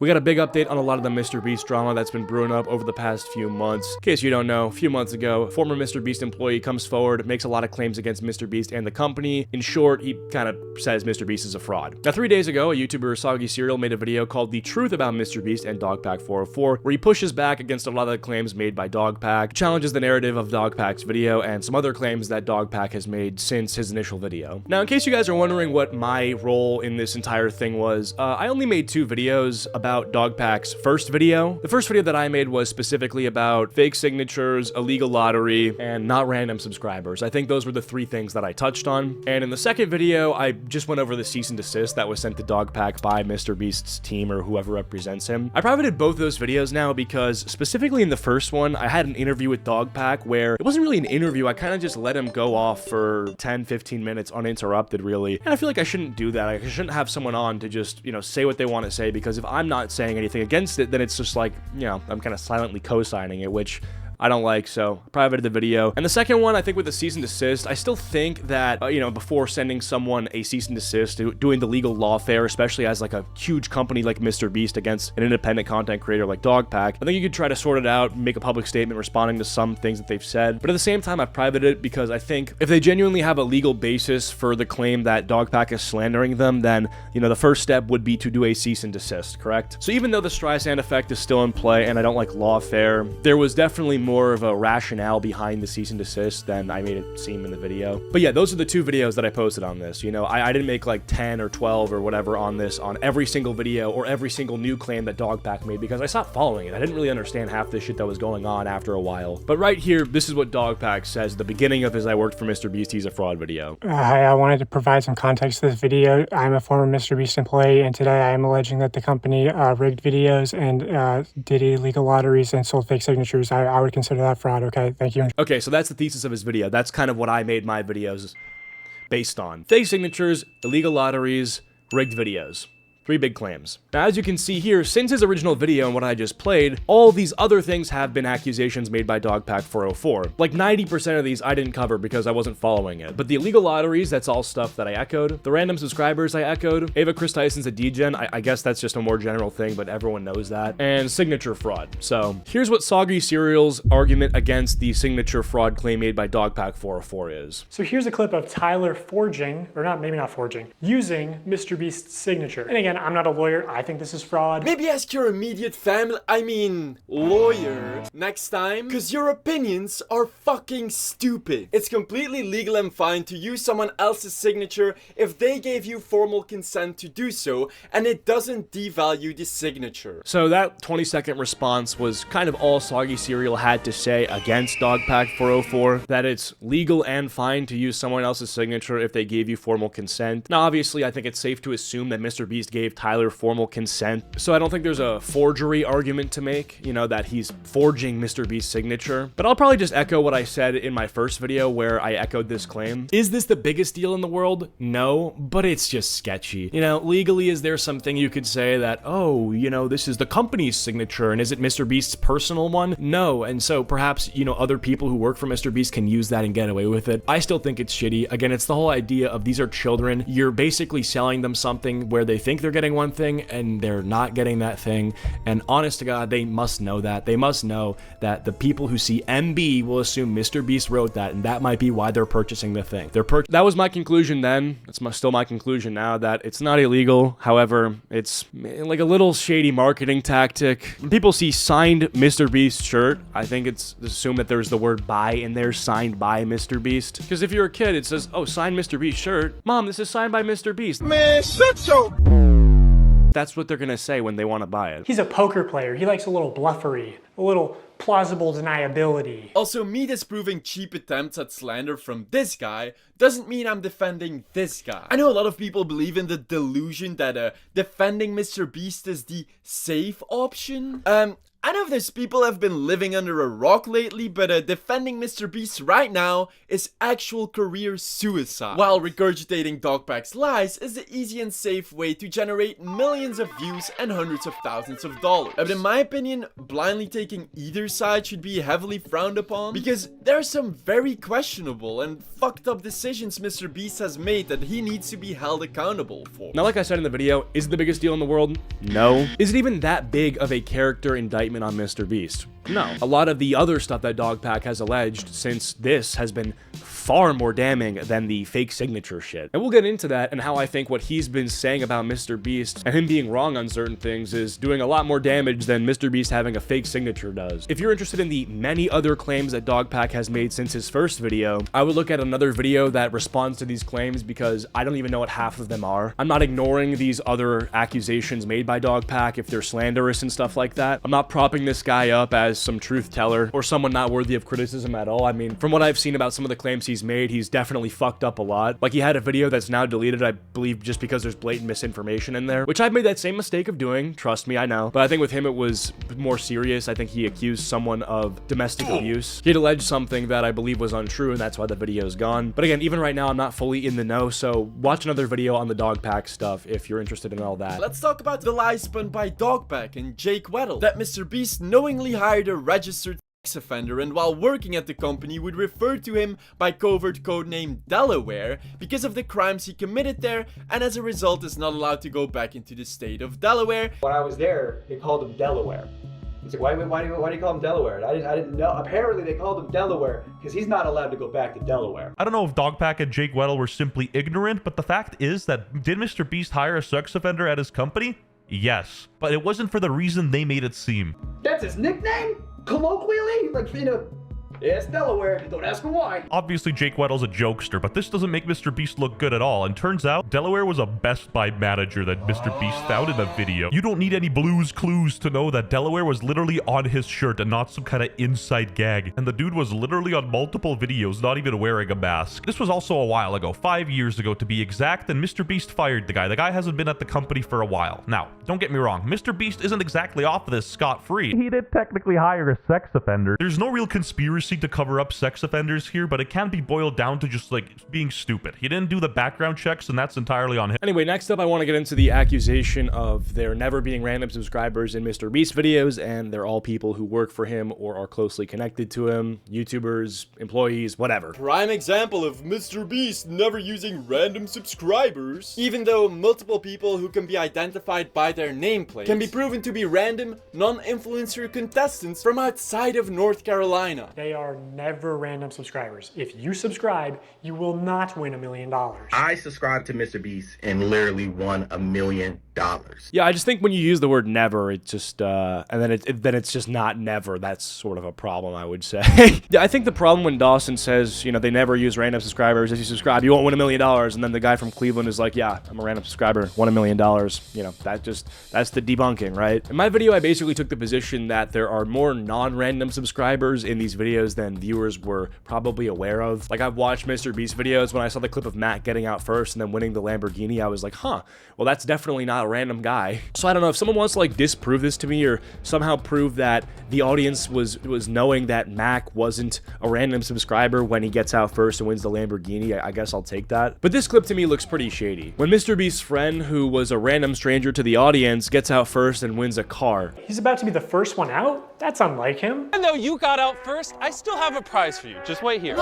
We got a big update on a lot of the Mr. Beast drama that's been brewing up over the past few months. In case you don't know, a few months ago, a former Mr. Beast employee comes forward, makes a lot of claims against Mr. Beast and the company. In short, he kind of says Mr. Beast is a fraud. Now, 3 days ago, a YouTuber, Soggy Cereal, made a video called The Truth About Mr. Beast and Dogpack 404, where he pushes back against a lot of the claims made by Dogpack, challenges the narrative of Dogpack's video, and some other claims that Dogpack has made since his initial video. Now, in case you guys are wondering what my role in this entire thing was, I only made 2 videos about Dogpack's first video. The first video that I made was specifically about fake signatures, illegal lottery, and not random subscribers. I think those were the 3 things that I touched on. And in the second video, I just went over the cease and desist that was sent to Dogpack by Mr. Beast's team or whoever represents him. I privated both those videos now because specifically in the first one, I had an interview with Dogpack where it wasn't really an interview. I kind of just let him go off for 10-15 minutes uninterrupted, really. And I feel like I shouldn't do that. I shouldn't have someone on to just, say what they want to say, because if I'm not saying anything against it, then it's just like, I'm kind of silently co-signing it, which I don't like, so I privated the video. And the second one, I think with the cease and desist, I still think that, before sending someone a cease and desist, doing the legal lawfare, especially as like a huge company like Mr. Beast against an independent content creator like Dogpack, I think you could try to sort it out, make a public statement responding to some things that they've said. But at the same time, I've privated it because I think if they genuinely have a legal basis for the claim that Dogpack is slandering them, then, the first step would be to do a cease and desist, correct? So even though the Streisand effect is still in play and I don't like lawfare, there was definitely more of a rationale behind the cease and desist than I made it seem in the video. But yeah, those are the 2 videos that I posted on this. I didn't make like 10 or 12 or whatever on this on every single video or every single new claim that Dogpack made, because I stopped following it. I didn't really understand half the shit that was going on after a while. But right here, this is what Dogpack says at the beginning of his "I worked for Mr. Beast, he's a fraud" video. Hi, I wanted to provide some context to this video. I'm a former Mr. Beast employee, and today I am alleging that the company rigged videos and did illegal lotteries and sold fake signatures. I would consider that fraud. Okay, thank you. Okay, so that's the thesis of his video. That's kind of what I made my videos based on. Fake signatures, illegal lotteries, rigged videos. 3 big claims. Now, as you can see here, since his original video and what I just played, all these other things have been accusations made by Dogpack 404. Like 90% of these I didn't cover because I wasn't following it. But the illegal lotteries, that's all stuff that I echoed. The random subscribers I echoed. Ava Chris Tyson's a degen. I guess that's just a more general thing, but everyone knows that. And signature fraud. So here's what Soggy Cereal's argument against the signature fraud claim made by Dogpack 404 is. So here's a clip of Tyler maybe not forging, using Mr. Beast's signature. And again, I'm not a lawyer. I think this is fraud. Maybe ask your immediate lawyer next time, because your opinions are fucking stupid. It's completely legal and fine to use someone else's signature if they gave you formal consent to do so, and it doesn't devalue the signature. So that 20-second response was kind of all Soggy Cereal had to say against Dogpack 404, that it's legal and fine to use someone else's signature if they gave you formal consent. Now, obviously, I think it's safe to assume that Mr. Beast gave Tyler formal consent, so I don't think there's a forgery argument to make, that he's forging Mr. Beast's signature. But I'll probably just echo what I said in my first video where I echoed this claim. Is this the biggest deal in the world? No, but it's just sketchy. Legally, is there something you could say that, oh, this is the company's signature, and is it Mr. Beast's personal one? No, and so perhaps, other people who work for Mr. Beast can use that and get away with it. I still think it's shitty. Again, it's the whole idea of these are children. You're basically selling them something where they think they're getting one thing and they're not getting that thing, and honest to God, they must know that. They must know that the people who see MB will assume Mr. Beast wrote that, and that might be why they're purchasing the thing. That was my conclusion then. It's still my conclusion now, that it's not illegal. However, it's like a little shady marketing tactic. When people see signed Mr. Beast shirt, I think it's assumed that there's the word "by" in there, signed by Mr. Beast. Because if you're a kid, it says, oh, signed Mr. Beast shirt. Mom, this is signed by Mr. Beast. Man, shut your... That's what they're gonna say when they want to buy it. He's a poker player. He likes a little bluffery, a little plausible deniability. Also, me disproving cheap attempts at slander from this guy doesn't mean I'm defending this guy. I know a lot of people believe in the delusion that defending Mr. Beast is the safe option. I know those people have been living under a rock lately, but defending Mr. Beast right now is actual career suicide. While regurgitating Dogpack's lies is the easy and safe way to generate millions of views and hundreds of thousands of dollars. But in my opinion, blindly taking either side should be heavily frowned upon, because there are some very questionable and fucked up decisions Mr. Beast has made that he needs to be held accountable for. Now, like I said in the video, is it the biggest deal in the world? No. Is it even that big of a character indictment on Mr. Beast? No. A lot of the other stuff that Dogpack has alleged since this has been far more damning than the fake signature shit. And we'll get into that and how I think what he's been saying about Mr. Beast and him being wrong on certain things is doing a lot more damage than Mr. Beast having a fake signature does. If you're interested in the many other claims that Dogpack has made since his first video, I would look at another video that responds to these claims, because I don't even know what half of them are. I'm not ignoring these other accusations made by Dogpack if they're slanderous and stuff like that. I'm not propping this guy up as some truth teller or someone not worthy of criticism at all. I mean, from what I've seen about some of the claims he's made, he's definitely fucked up a lot. Like, he had a video that's now deleted, I believe, just because there's blatant misinformation in there, which I've made that same mistake of doing, trust me, I know. But I think with him it was more serious. I think he accused someone of domestic abuse. He had alleged something that I believe was untrue, and that's why the video's gone. But again, even right now, I'm not fully in the know, so watch another video on the Dogpack stuff if you're interested in all that. Let's talk about the lies spun by Dogpack and Jake Weddle, that Mr. Beast knowingly hired a registered sex offender, and while working at the company would refer to him by covert codename Delaware because of the crimes he committed there, and as a result is not allowed to go back into the state of Delaware. When I was there, they called him Delaware. He's like, why do you call him Delaware? I didn't know. Apparently they called him Delaware because he's not allowed to go back to Delaware. I don't know if Dogpack and Jake Weddle were simply ignorant, but the fact is that did Mr. Beast hire a sex offender at his company? Yes, but it wasn't for the reason they made it seem. That's his nickname? Colloquially? Like, you know, yeah, it's Delaware. Don't ask him why. Obviously, Jake Weddle's a jokester, but this doesn't make Mr. Beast look good at all. And turns out, Delaware was a Best Buy manager that Mr. Beast found in the video. You don't need any Blue's Clues to know that Delaware was literally on his shirt and not some kind of inside gag. And the dude was literally on multiple videos, not even wearing a mask. This was also a while ago, 5 years ago to be exact, and Mr. Beast fired the guy. The guy hasn't been at the company for a while. Now, don't get me wrong, Mr. Beast isn't exactly off of this scot-free. He did technically hire a sex offender. There's no real conspiracy to cover up sex offenders here, but it can be boiled down to just like being stupid. He didn't do the background checks, and that's entirely on him. Anyway, next up, I want to get into the accusation of there never being random subscribers in Mr. Beast videos, and they're all people who work for him or are closely connected to him, YouTubers, employees, whatever. Prime example of Mr. Beast never using random subscribers. Even though multiple people who can be identified by their nameplate can be proven to be random, non-influencer contestants from outside of North Carolina. They are never random subscribers. If you subscribe, you will not win $1 million. I subscribed to Mr. Beast and literally won $1 million. Yeah, I just think when you use the word never, it just, and then it's just not never. That's sort of a problem, I would say. Yeah, I think the problem when Dawson says, you know, they never use random subscribers. If you subscribe, you won't win $1 million. And then the guy from Cleveland is like, yeah, I'm a random subscriber, won $1 million. You know, that's the debunking, right? In my video, I basically took the position that there are more non-random subscribers in these videos than viewers were probably aware of. Like, I've watched Mr. Beast videos. When I saw the clip of Matt getting out first and then winning the Lamborghini, I was like, huh, well, that's definitely not a random guy. So I don't know if someone wants to like disprove this to me or somehow prove that the audience was knowing that Mac wasn't a random subscriber when he gets out first and wins the Lamborghini. I guess I'll take that. But this clip to me looks pretty shady. When Mr. Beast's friend, who was a random stranger to the audience, gets out first and wins a car. He's about to be the first one out? That's unlike him. Even though you got out first, I still have a prize for you. Just wait here.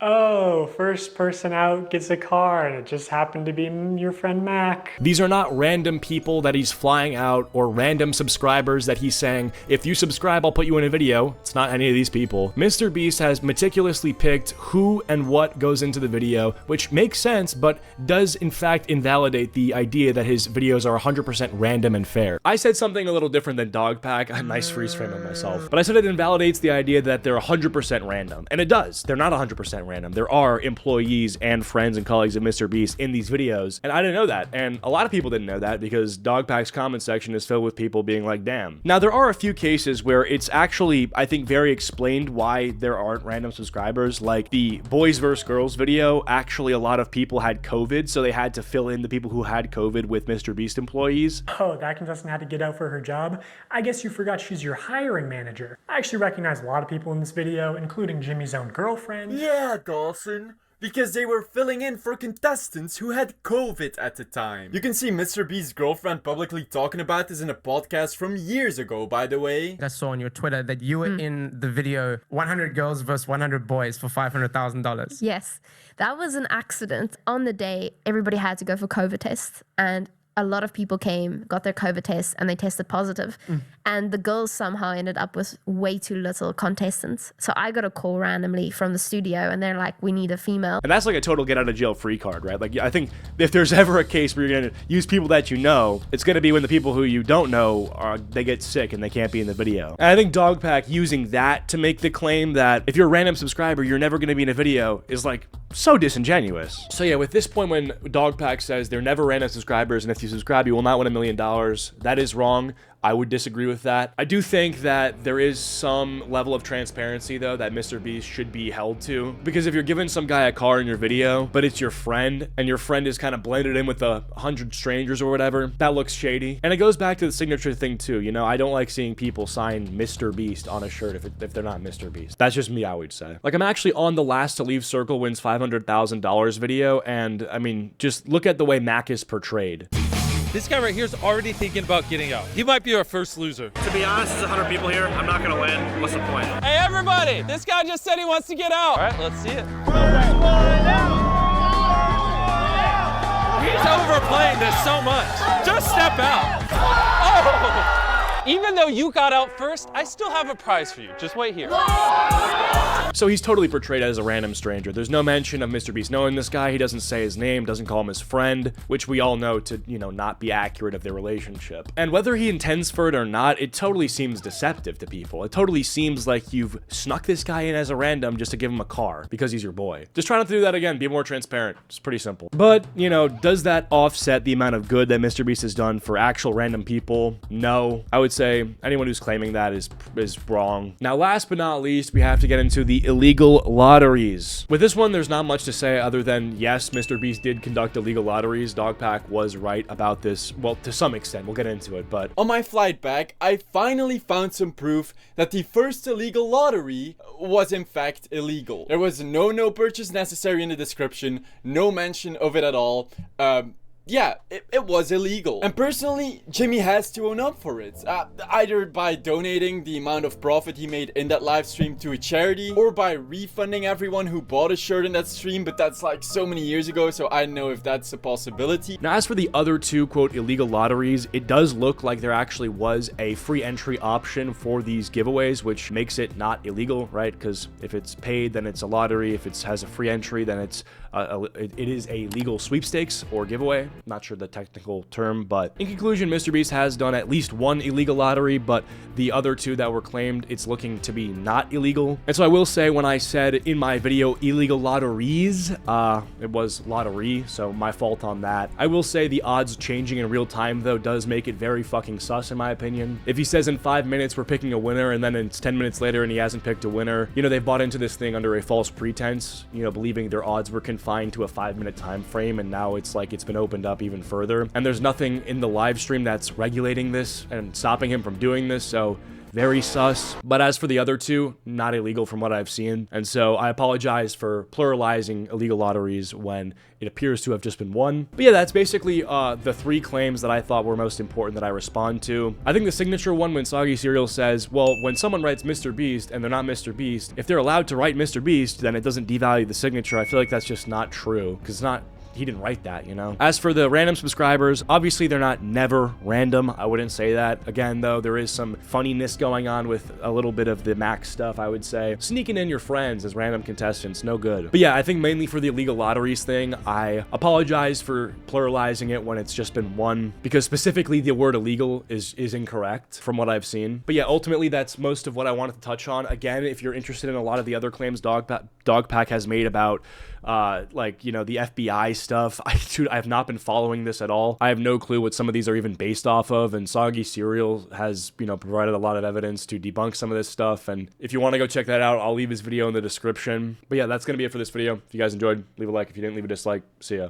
Oh, first person out gets a car, and it just happened to be your friend Mac. These are not random people that he's flying out or random subscribers that he's saying, if you subscribe, I'll put you in a video. It's not any of these people. Mr. Beast has meticulously picked who and what goes into the video, which makes sense, but does in fact invalidate the idea that his videos are 100% random and fair. I said something a little different than Dogpack, a nice freeze frame of myself, but I said it invalidates the idea that they're 100% random, and it does. They're not 100% random. random. There are employees and friends and colleagues of Mr. Beast in these videos, and I didn't know that, and a lot of people didn't know that because Dogpack's comment section is filled with people being like, damn. Now, there are a few cases where it's actually, I think, very explained why there aren't random subscribers, like the Boys vs. Girls video. Actually, a lot of people had COVID, so they had to fill in the people who had COVID with Mr. Beast employees. Oh, that contestant had to get out for her job? I guess you forgot she's your hiring manager. I actually recognize a lot of people in this video, including Jimmy's own girlfriend. Yeah, Dawson. Because they were filling in for contestants who had COVID at the time. You can see Mr. Beast's girlfriend publicly talking about this in a podcast from years ago, by the way. I saw on your Twitter that you were in the video 100 girls versus 100 boys for $500,000. Yes, that was an accident. On the day, everybody had to go for COVID tests, and a lot of people came, got their COVID tests, and they tested positive. And the girls somehow ended up with way too little contestants. So I got a call randomly from the studio, and they're like, we need a female. And that's like a total get out of jail free card, right? Like, I think if there's ever a case where you're going to use people that you know, it's going to be when the people who you don't know, they get sick and they can't be in the video. And I think Dogpack using that to make the claim that if you're a random subscriber, you're never going to be in a video is like so disingenuous. So yeah, with this point when Dogpack says they're never random subscribers, and if you subscribe, you will not win $1 million, that is wrong. I would disagree with that. I do think that there is some level of transparency, though, that Mr. Beast should be held to. Because if you're giving some guy a car in your video, but it's your friend, and your friend is kind of blended in with 100 strangers or whatever, that looks shady. And it goes back to the signature thing, too. You know, I don't like seeing people sign Mr. Beast on a shirt if they're not Mr. Beast. That's just me, I would say. Like, I'm actually on the Last to Leave Circle wins $500,000 video, and, I mean, just look at the way Mac is portrayed. This guy right here is already thinking about getting out. He might be our first loser. To be honest, there's 100 people here. I'm not gonna win. What's the point? Hey, everybody! This guy just said he wants to get out. All right, let's see it. He's overplaying this so much. Just step out. Oh! Even though you got out first, I still have a prize for you. Just wait here. So he's totally portrayed as a random stranger. There's no mention of Mr. Beast knowing this guy. He doesn't say his name, doesn't call him his friend, which we all know to, you know, not be accurate of their relationship. And whether he intends for it or not, it totally seems deceptive to people. It totally seems like you've snuck this guy in as a random just to give him a car because he's your boy. Just try not to do that again. Be more transparent. It's pretty simple. But, you know, does that offset the amount of good that Mr. Beast has done for actual random people? No. I would say anyone who's claiming that is wrong. Now, last but not least, we have to get into the illegal lotteries. With this one, there's not much to say other than, yes, Mr. Beast did conduct illegal lotteries. Dogpack was right about this. Well, to some extent. We'll get into it, but... On my flight back, I finally found some proof that the first illegal lottery was in fact illegal. There was no purchase necessary in the description, no mention of it at all. Yeah, it was illegal. And personally, Jimmy has to own up for it. Either by donating the amount of profit he made in that live stream to a charity, or by refunding everyone who bought a shirt in that stream, but that's like so many years ago, so I don't know if that's a possibility. Now, as for the other two, quote, illegal lotteries, it does look like there actually was a free entry option for these giveaways, which makes it not illegal, right? Because if it's paid, then it's a lottery. If it has a free entry, then it is a legal sweepstakes or giveaway. Not sure the technical term, but in conclusion, Mr. Beast has done at least one illegal lottery, but the other two that were claimed, it's looking to be not illegal. And so I will say, when I said in my video illegal lotteries, it was lottery, so my fault on that. I will say the odds changing in real time, though, does make it very fucking sus, in my opinion. If he says in 5 minutes we're picking a winner, and then it's 10 minutes later and he hasn't picked a winner, you know, they've bought into this thing under a false pretense, you know, believing their odds were confined to a 5-minute time frame, and now it's like it's been opened up even further, and there's nothing in the live stream that's regulating this and stopping him from doing this, so very sus. But as for the other two, not illegal from what I've seen, and so I apologize for pluralizing illegal lotteries when it appears to have just been one. But yeah, that's basically the three claims that I thought were most important that I respond to. I think the signature one, when Soggy Cereal says, well, when someone writes Mr. Beast and they're not Mr. Beast, if they're allowed to write Mr. Beast, then it doesn't devalue the signature. I feel like that's just not true, because it's not he didn't write that, you know? As for the random subscribers, obviously they're not never random. I wouldn't say that. Again, though, there is some funniness going on with a little bit of the max stuff, I would say. Sneaking in your friends as random contestants, no good. But yeah, I think mainly for the illegal lotteries thing, I apologize for pluralizing it when it's just been one, because specifically the word illegal is incorrect from what I've seen. But yeah, ultimately that's most of what I wanted to touch on. Again, if you're interested in a lot of the other claims Dogpack has made about like, you know, the FBI stuff, I have not been following this at all. I have no clue what some of these are even based off of, and Soggy Cereal has, you know, provided a lot of evidence to debunk some of this stuff. And if you want to go check that out, I'll leave his video in the description. But yeah, that's gonna be it for this video. If you guys enjoyed, leave a like. If you didn't, leave a dislike. See ya.